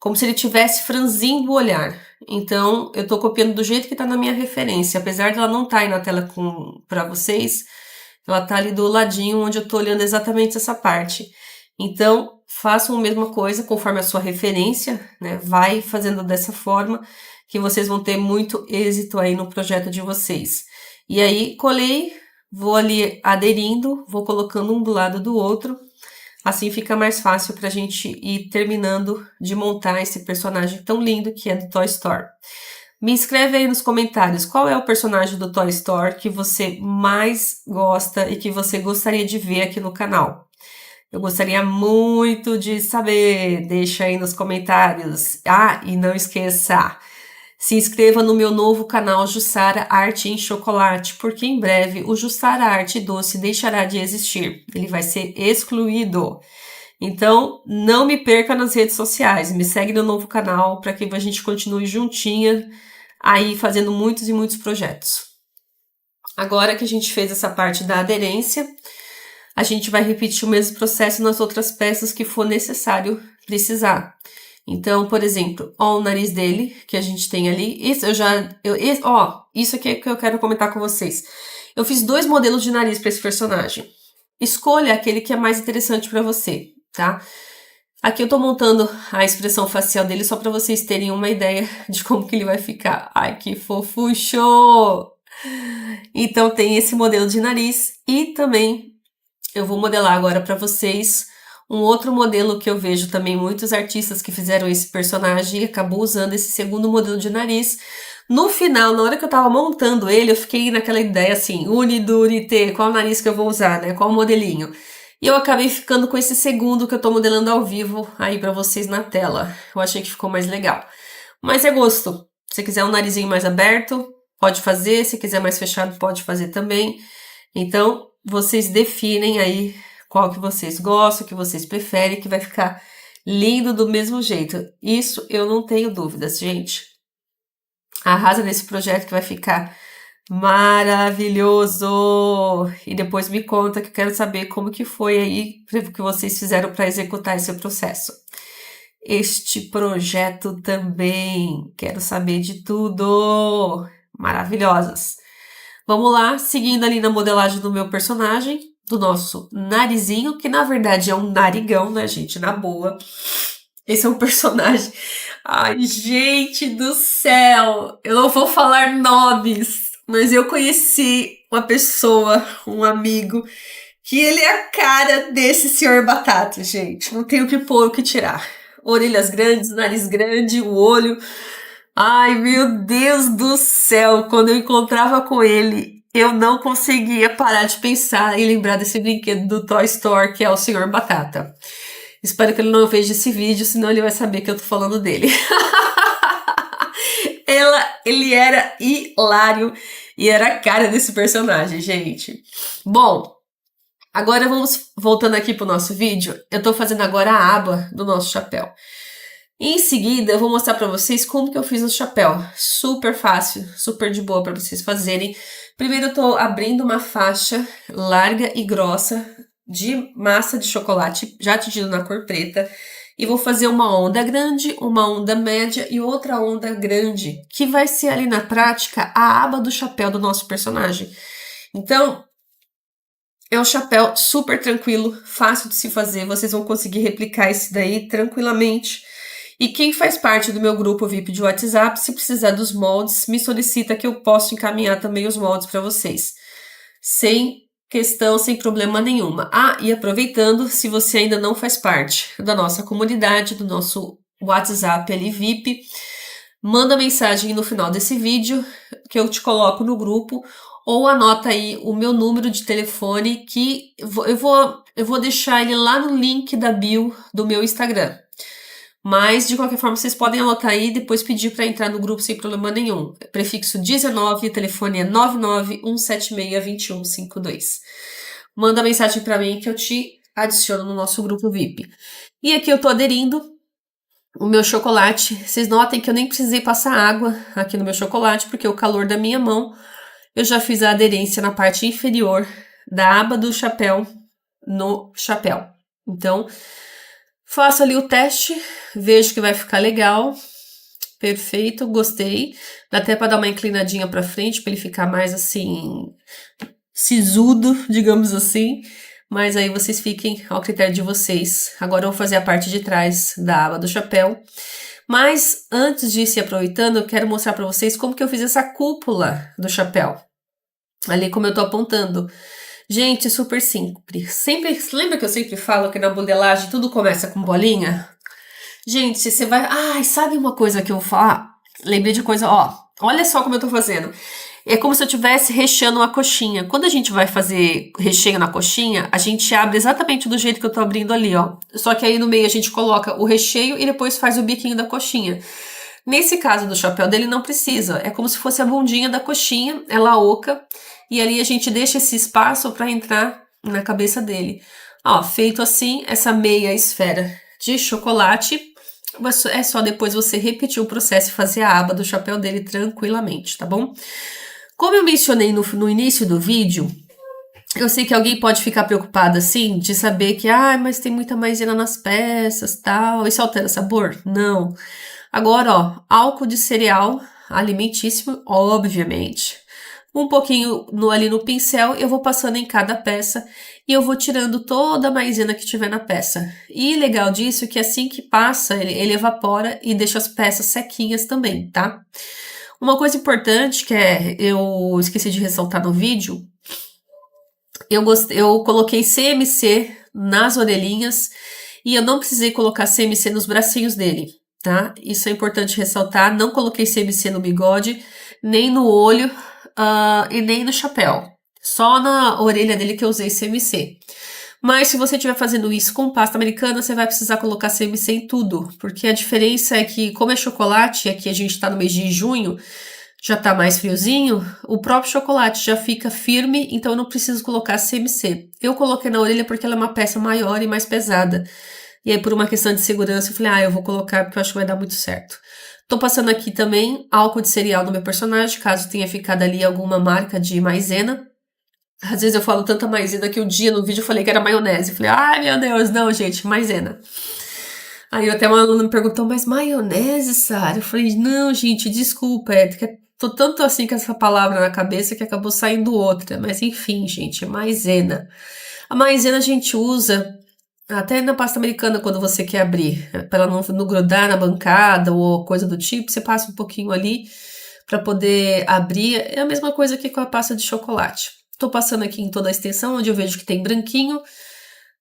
Speaker 1: Como se ele estivesse franzindo o olhar. Então, eu tô copiando do jeito que tá na minha referência. Apesar de ela não estar aí na tela para vocês, ela tá ali do ladinho onde eu tô olhando exatamente essa parte. Então, façam a mesma coisa conforme a sua referência, né? Vai fazendo dessa forma que vocês vão ter muito êxito aí no projeto de vocês. E aí, colei, vou ali aderindo, vou colocando um do lado do outro. Assim fica mais fácil pra gente ir terminando de montar esse personagem tão lindo que é do Toy Story. Me escreve aí nos comentários qual é o personagem do Toy Story que você mais gosta e que você gostaria de ver aqui no canal. Eu gostaria muito de saber, deixa aí nos comentários. E não esqueça, se inscreva no meu novo canal Jussara Arte em Chocolate, porque em breve o Jussara Arte Doce deixará de existir. Ele vai ser excluído. Então, não me perca nas redes sociais. Me segue no novo canal para que a gente continue juntinha aí fazendo muitos e muitos projetos. Agora que a gente fez essa parte da aderência, a gente vai repetir o mesmo processo nas outras peças que for necessário precisar. Então, por exemplo, ó o nariz dele, que a gente tem ali. Isso aqui é que eu quero comentar com vocês. Eu fiz 2 modelos de nariz para esse personagem. Escolha aquele que é mais interessante para você, tá? Aqui eu tô montando a expressão facial dele só para vocês terem uma ideia de como que ele vai ficar. Ai, que fofucho! Então, tem esse modelo de nariz e também eu vou modelar agora para vocês um outro modelo que eu vejo também muitos artistas que fizeram esse personagem e acabou usando esse segundo modelo de nariz. No final, na hora que eu tava montando ele, eu fiquei naquela ideia assim, unidurite, qual nariz que eu vou usar, né? Qual modelinho? E eu acabei ficando com esse segundo que eu tô modelando ao vivo aí pra vocês na tela. Eu achei que ficou mais legal. Mas é gosto. Se quiser um narizinho mais aberto, pode fazer. Se quiser mais fechado, pode fazer também. Então, vocês definem aí qual que vocês gostam, que vocês preferem, que vai ficar lindo do mesmo jeito. Isso eu não tenho dúvidas, gente. Arrasa nesse projeto que vai ficar
Speaker 2: Maravilhoso! E depois me conta que eu quero saber como que foi aí o que vocês fizeram para executar esse processo. Este projeto também, quero saber de tudo! Maravilhosas! Vamos lá, seguindo ali na modelagem do meu personagem, do nosso narizinho, que na verdade é um narigão, né, gente? Na boa. Esse é um personagem. Ai, gente do céu! Eu não vou falar nomes, mas eu conheci uma pessoa, um amigo, que ele é a cara desse senhor Batata, gente. Não tem o que pôr, o que tirar. Orelhas grandes, nariz grande, o olho. Ai, meu Deus do céu! Quando eu encontrava com ele, eu não conseguia parar de pensar e lembrar desse brinquedo do Toy Story, que é o senhor Batata. Espero que ele não veja esse vídeo, senão ele vai saber que eu tô falando dele. Ele era hilário e era a cara desse personagem, gente. Bom, agora vamos voltando aqui pro nosso vídeo. Eu tô fazendo agora a aba do nosso chapéu. Em seguida, eu vou mostrar pra vocês como que eu fiz o chapéu. Super fácil, super de boa pra vocês fazerem. Primeiro eu tô abrindo uma faixa larga e grossa de massa de chocolate, já tingido na cor preta. E vou fazer uma onda grande, uma onda média e outra onda grande, que vai ser ali na prática a aba do chapéu do nosso personagem. Então, é um chapéu super tranquilo, fácil de se fazer, vocês vão conseguir replicar esse daí tranquilamente. E quem faz parte do meu grupo VIP de WhatsApp, se precisar dos moldes, me solicita que eu posso encaminhar também os moldes para vocês. Sem questão, sem problema nenhuma. Ah, e aproveitando, se você ainda não faz parte da nossa comunidade, do nosso WhatsApp ali VIP, manda mensagem no final desse vídeo que eu te coloco no grupo ou anota aí o meu número de telefone que eu vou deixar ele lá no link da bio do meu Instagram. Mas, de qualquer forma, vocês podem anotar aí e depois pedir para entrar no grupo sem problema nenhum. Prefixo 19, o telefone é 991762152. Manda mensagem para mim que eu te adiciono no nosso grupo VIP. E aqui eu tô aderindo o meu chocolate. Vocês notem que eu nem precisei passar água aqui no meu chocolate, porque o calor da minha mão, eu já fiz a aderência na parte inferior da aba do chapéu no chapéu. Então, faço ali o teste, vejo que vai ficar legal. Perfeito, gostei. Dá até para dar uma inclinadinha para frente, para ele ficar mais assim, sisudo, digamos assim. Mas aí vocês fiquem ao critério de vocês. Agora eu vou fazer a parte de trás da aba do chapéu. Mas antes de ir se aproveitando, eu quero mostrar para vocês como que eu fiz essa cúpula do chapéu. Ali como eu tô apontando. Gente, super simples. Lembra que eu sempre falo que na modelagem tudo começa com bolinha? Gente, você vai... Ai, sabe uma coisa que eu vou falar? Lembrei de coisa, ó. Olha só como eu tô fazendo. É como se eu estivesse recheando uma coxinha. Quando a gente vai fazer recheio na coxinha, a gente abre exatamente do jeito que eu tô abrindo ali, ó. Só que aí no meio a gente coloca o recheio e depois faz o biquinho da coxinha. Nesse caso do chapéu dele não precisa. É como se fosse a bundinha da coxinha, ela oca. E ali a gente deixa esse espaço para entrar na cabeça dele. Ó, feito assim, essa meia esfera de chocolate, é só depois você repetir o processo e fazer a aba do chapéu dele tranquilamente, tá bom? Como eu mencionei no início do vídeo, eu sei que alguém pode ficar preocupado assim, de saber que, mas tem muita maisena nas peças, tal, isso altera sabor? Não. Agora, ó, álcool de cereal alimentício, obviamente. Um pouquinho ali no pincel, eu vou passando em cada peça e eu vou tirando toda a maisena que tiver na peça. E legal disso é que assim que passa, ele evapora e deixa as peças sequinhas também, tá? Uma coisa importante que eu esqueci de ressaltar no vídeo, eu coloquei CMC nas orelhinhas e eu não precisei colocar CMC nos bracinhos dele, tá? Isso é importante ressaltar, não coloquei CMC no bigode, nem no olho e nem no chapéu. Só na orelha dele que eu usei CMC. Mas se você estiver fazendo isso com pasta americana, você vai precisar colocar CMC em tudo, porque a diferença é que, como é chocolate, e aqui a gente tá no mês de junho, já tá mais friozinho, o próprio chocolate já fica firme, então eu não preciso colocar CMC. Eu coloquei na orelha porque ela é uma peça maior e mais pesada. E aí, por uma questão de segurança, eu falei, eu vou colocar porque eu acho que vai dar muito certo. Tô passando aqui também álcool de cereal no meu personagem, caso tenha ficado ali alguma marca de maisena. Às vezes eu falo tanta maisena que um dia no vídeo eu falei que era maionese. Falei, ai meu Deus, não, gente, maisena. Aí até uma aluna me perguntou, mas maionese, Sara? Eu falei, não, gente, desculpa, que tô tanto assim com essa palavra na cabeça que acabou saindo outra. Mas enfim, gente, é maisena. A maisena a gente usa até na pasta americana quando você quer abrir, para ela não grudar na bancada ou coisa do tipo, você passa um pouquinho ali para poder abrir. É a mesma coisa que com a pasta de chocolate. Tô passando aqui em toda a extensão, onde eu vejo que tem branquinho,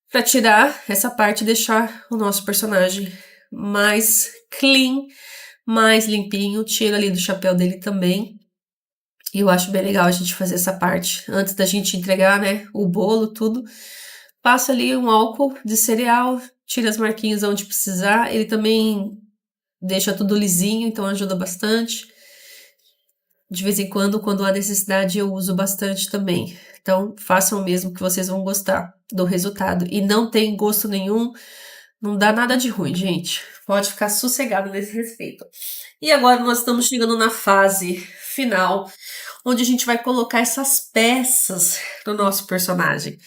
Speaker 2: para tirar essa parte e deixar o nosso personagem mais clean, mais limpinho. Tiro ali do chapéu dele também. E eu acho bem legal a gente fazer essa parte antes da gente entregar, né, o bolo, tudo. Passa ali um álcool de cereal, tira as marquinhas onde precisar. Ele também deixa tudo lisinho, então ajuda bastante. De vez em quando há necessidade, eu uso bastante também. Então, façam mesmo que vocês vão gostar do resultado. E não tem gosto nenhum, não dá nada de ruim, gente. Pode ficar sossegado nesse respeito. E agora nós estamos chegando na fase final, onde a gente vai colocar essas peças no nosso personagem.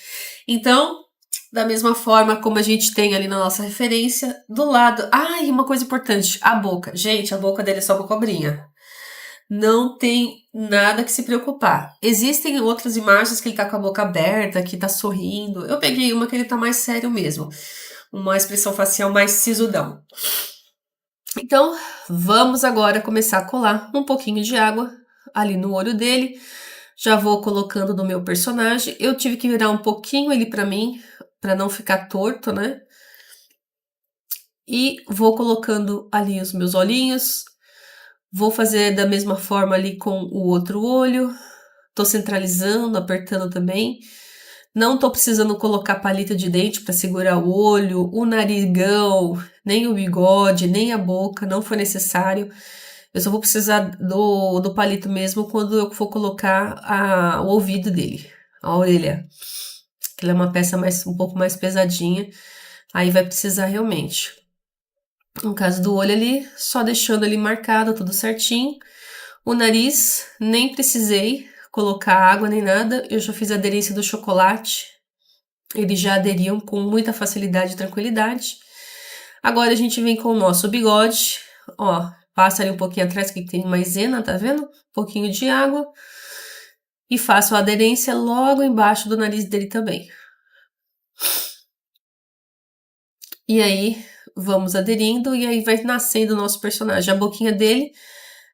Speaker 2: Então, da mesma forma como a gente tem ali na nossa referência, do lado... e uma coisa importante, a boca. Gente, a boca dele é só uma cobrinha. Não tem nada que se preocupar. Existem outras imagens que ele tá com a boca aberta, que tá sorrindo. Eu peguei uma que ele tá mais sério mesmo. Uma expressão facial mais sisudão. Então, vamos agora começar a colar um pouquinho de água ali no olho dele. Já vou colocando no meu personagem. Eu tive que virar um pouquinho ele pra mim, pra não ficar torto, né? E vou colocando ali os meus olhinhos. Vou fazer da mesma forma ali com o outro olho. Tô centralizando, apertando também. Não tô precisando colocar palito de dente para segurar o olho, o narigão, nem o bigode, nem a boca, não foi necessário. Eu só vou precisar do palito mesmo quando eu for colocar o ouvido dele, a orelha. Que ela é uma peça um pouco mais pesadinha. Aí vai precisar realmente. No caso do olho ali, só deixando ali marcado tudo certinho. O nariz, nem precisei colocar água nem nada, eu já fiz a aderência do chocolate. Eles já aderiam com muita facilidade e tranquilidade. Agora a gente vem com o nosso bigode, ó, passa ali um pouquinho atrás que tem maisena, tá vendo? Um pouquinho de água. E faço a aderência logo embaixo do nariz dele também. E aí, vamos aderindo e aí vai nascendo o nosso personagem. A boquinha dele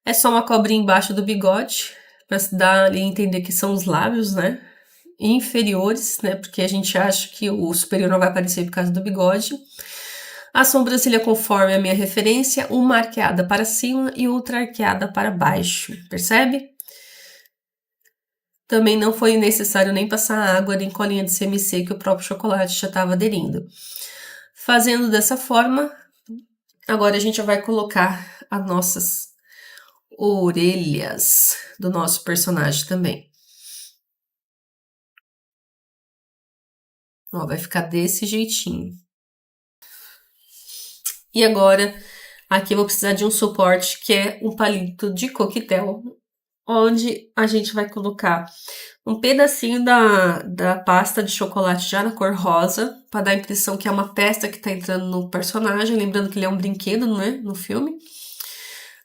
Speaker 2: é só uma cobrinha embaixo do bigode, pra se dar ali a entender que são os lábios, né? Inferiores, né? Porque a gente acha que o superior não vai aparecer por causa do bigode. A sobrancelha conforme a minha referência, uma arqueada para cima e outra arqueada para baixo, percebe? Também não foi necessário nem passar água, nem colinha de CMC, que o próprio chocolate já estava aderindo. Fazendo dessa forma, agora a gente vai colocar as nossas orelhas do nosso personagem também. Ó, vai ficar desse jeitinho. E agora, aqui eu vou precisar de um suporte, que é um palito de coquetel, onde a gente vai colocar um pedacinho da pasta de chocolate já na cor rosa, para dar a impressão que é uma peça que tá entrando no personagem, lembrando que ele é um brinquedo, né, no filme.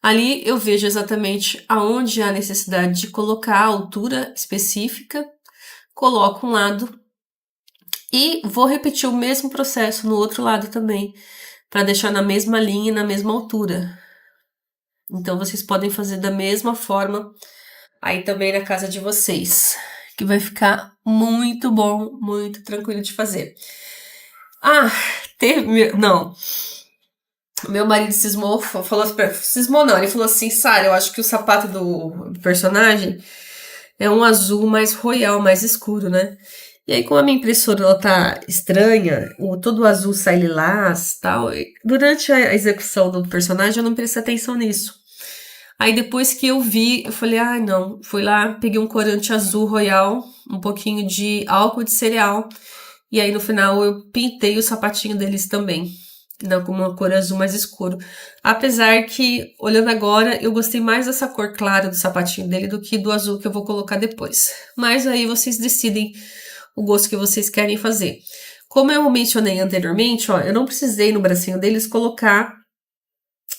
Speaker 2: Ali eu vejo exatamente aonde há necessidade de colocar a altura específica, coloco um lado e vou repetir o mesmo processo no outro lado também, para deixar na mesma linha e na mesma altura. Então vocês podem fazer da mesma forma aí também na casa de vocês, que vai ficar muito bom, muito tranquilo de fazer. Não. Meu marido cismou, cismou não, ele falou assim, Sara, eu acho que o sapato do personagem é um azul mais royal, mais escuro, né? E aí, como a minha impressora ela tá estranha, todo o azul sai lilás e tal, durante a execução do personagem eu não prestei atenção nisso. Aí depois que eu vi, eu falei, não, fui lá, peguei um corante azul royal, um pouquinho de álcool de cereal, e aí no final eu pintei o sapatinho deles também. Não, com uma cor azul mais escuro. Apesar que, olhando agora, eu gostei mais dessa cor clara do sapatinho dele do que do azul que eu vou colocar depois. Mas aí vocês decidem o gosto que vocês querem fazer. Como eu mencionei anteriormente, ó, eu não precisei no bracinho deles colocar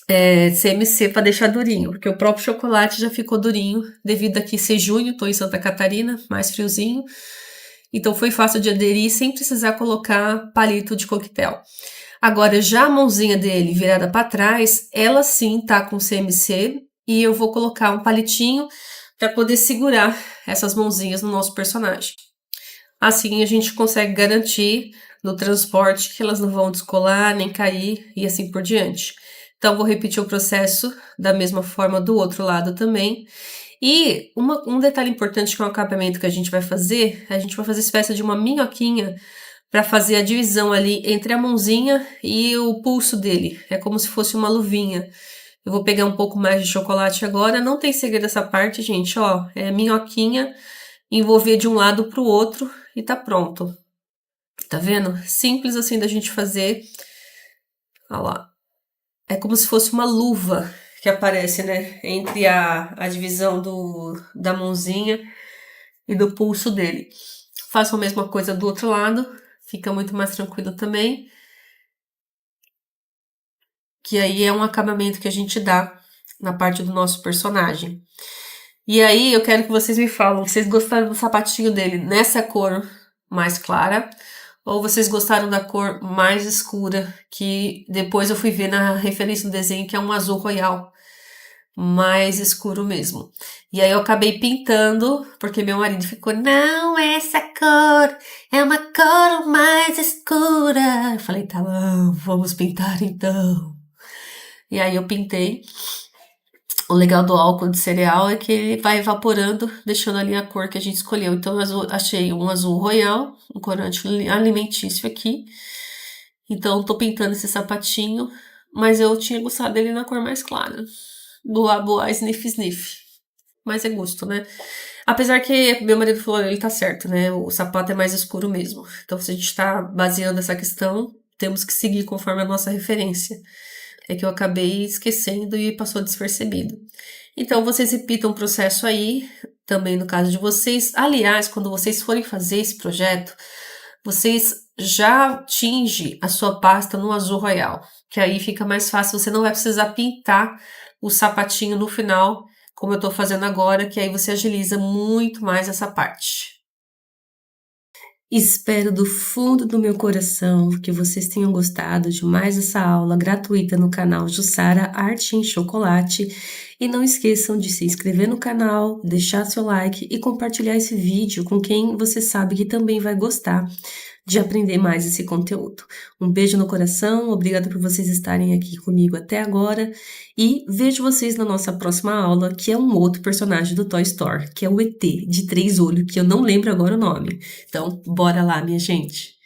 Speaker 2: CMC para deixar durinho, porque o próprio chocolate já ficou durinho, devido aqui ser junho, tô em Santa Catarina, mais friozinho. Então foi fácil de aderir sem precisar colocar palito de coquetel. Agora, já a mãozinha dele virada para trás, ela sim tá com CMC e eu vou colocar um palitinho para poder segurar essas mãozinhas no nosso personagem. Assim a gente consegue garantir no transporte que elas não vão descolar nem cair e assim por diante. Então, vou repetir o processo da mesma forma do outro lado também. E um detalhe importante que é o acabamento que a gente vai fazer espécie de uma minhoquinha para fazer a divisão ali entre a mãozinha e o pulso dele. É como se fosse uma luvinha. Eu vou pegar um pouco mais de chocolate agora. Não tem segredo essa parte, gente, ó. É minhoquinha, envolver de um lado pro outro e tá pronto. Tá vendo? Simples assim da gente fazer. Olha lá. É como se fosse uma luva que aparece, né? Entre a divisão da mãozinha e do pulso dele. Faço a mesma coisa do outro lado. Fica muito mais tranquilo também. Que aí é um acabamento que a gente dá na parte do nosso personagem. E aí eu quero que vocês me falem, vocês gostaram do sapatinho dele nessa cor mais clara? Ou vocês gostaram da cor mais escura, que depois eu fui ver na referência do desenho, que é um azul royal, mais escuro mesmo. E aí eu acabei pintando, porque meu marido ficou, não, essa cor é uma cor mais escura. Eu falei, tá bom, vamos pintar então. E aí eu pintei. O legal do álcool de cereal é que ele vai evaporando, deixando ali a cor que a gente escolheu. Então, eu achei um azul royal, um corante alimentício aqui. Então, tô pintando esse sapatinho, mas eu tinha gostado dele na cor mais clara. Do Aboa Sniff Sniff. Mas é gosto, né? Apesar que meu marido falou, ele tá certo, né? O sapato é mais escuro mesmo. Então, se a gente tá baseando essa questão, temos que seguir conforme a nossa referência. É que eu acabei esquecendo e passou despercebido. Então, vocês repitam o processo aí, também no caso de vocês. Aliás, quando vocês forem fazer esse projeto, vocês já tingem a sua pasta no azul royal, que aí fica mais fácil, você não vai precisar pintar o sapatinho no final, como eu tô fazendo agora, que aí você agiliza muito mais essa parte. Espero do fundo do meu coração que vocês tenham gostado de mais essa aula gratuita no canal Jussara Arte em Chocolate. E não esqueçam de se inscrever no canal, deixar seu like e compartilhar esse vídeo com quem você sabe que também vai gostar de aprender mais esse conteúdo. Um beijo no coração, obrigada por vocês estarem aqui comigo até agora e vejo vocês na nossa próxima aula, que é um outro personagem do Toy Story, que é o ET de 3 olhos, que eu não lembro agora o nome. Então, bora lá, minha gente!